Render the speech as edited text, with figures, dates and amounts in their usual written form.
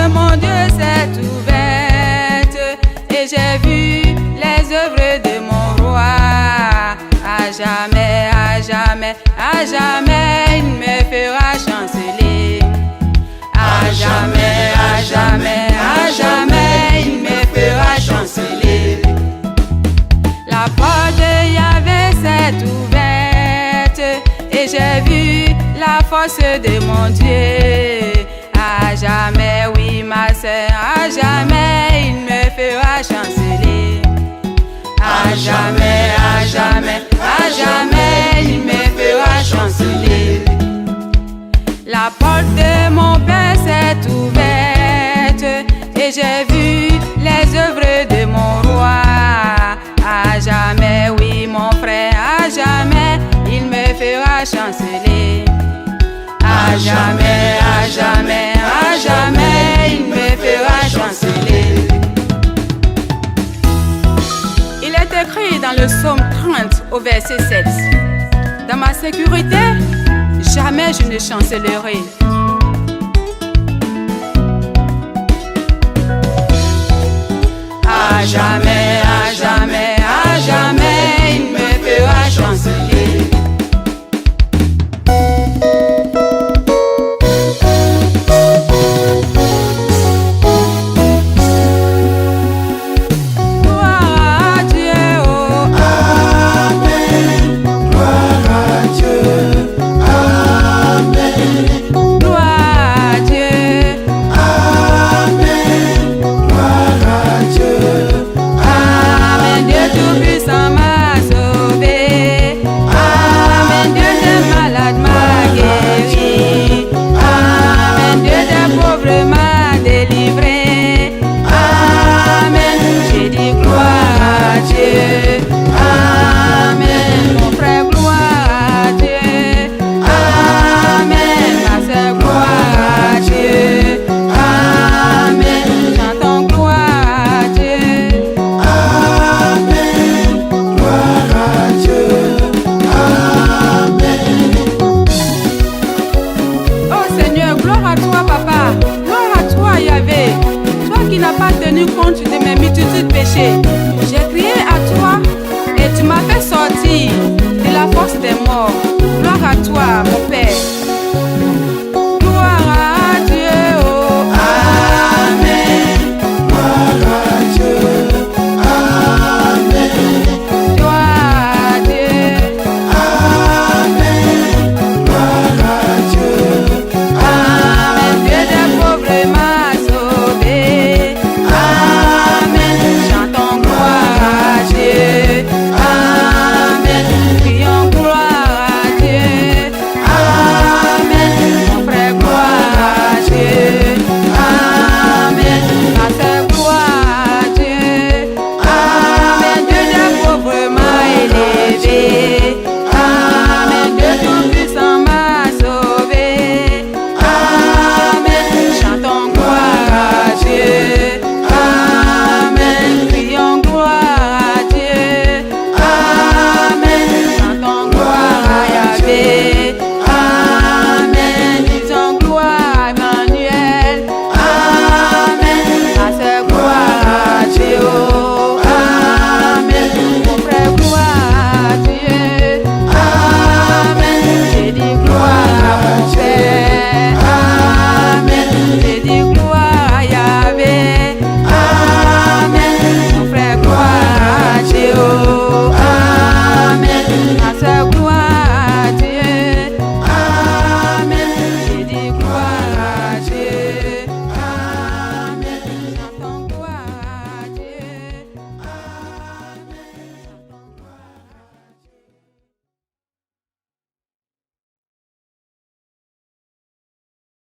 de mon Dieu s'est ouverte et j'ai vu les œuvres de mon roi. À jamais, à jamais, à jamais, il me fera chanceler. À jamais, à jamais, à jamais, il me fera chanceler. La porte de Yahvé s'est ouverte et j'ai vu la force de mon Dieu. À jamais, oui ma sœur, à jamais, il me fera chanceler. À jamais, à jamais, à jamais, il me fera chanceler. La porte de mon Père s'est ouverte et j'ai vu les œuvres de mon roi. À jamais, oui mon frère, à jamais, il me fera chanceler. À jamais, à jamais, à jamais, il me fera chanceler. Il est écrit dans le psaume 30 au verset 7. Dans ma sécurité, jamais je ne chancellerai. À jamais,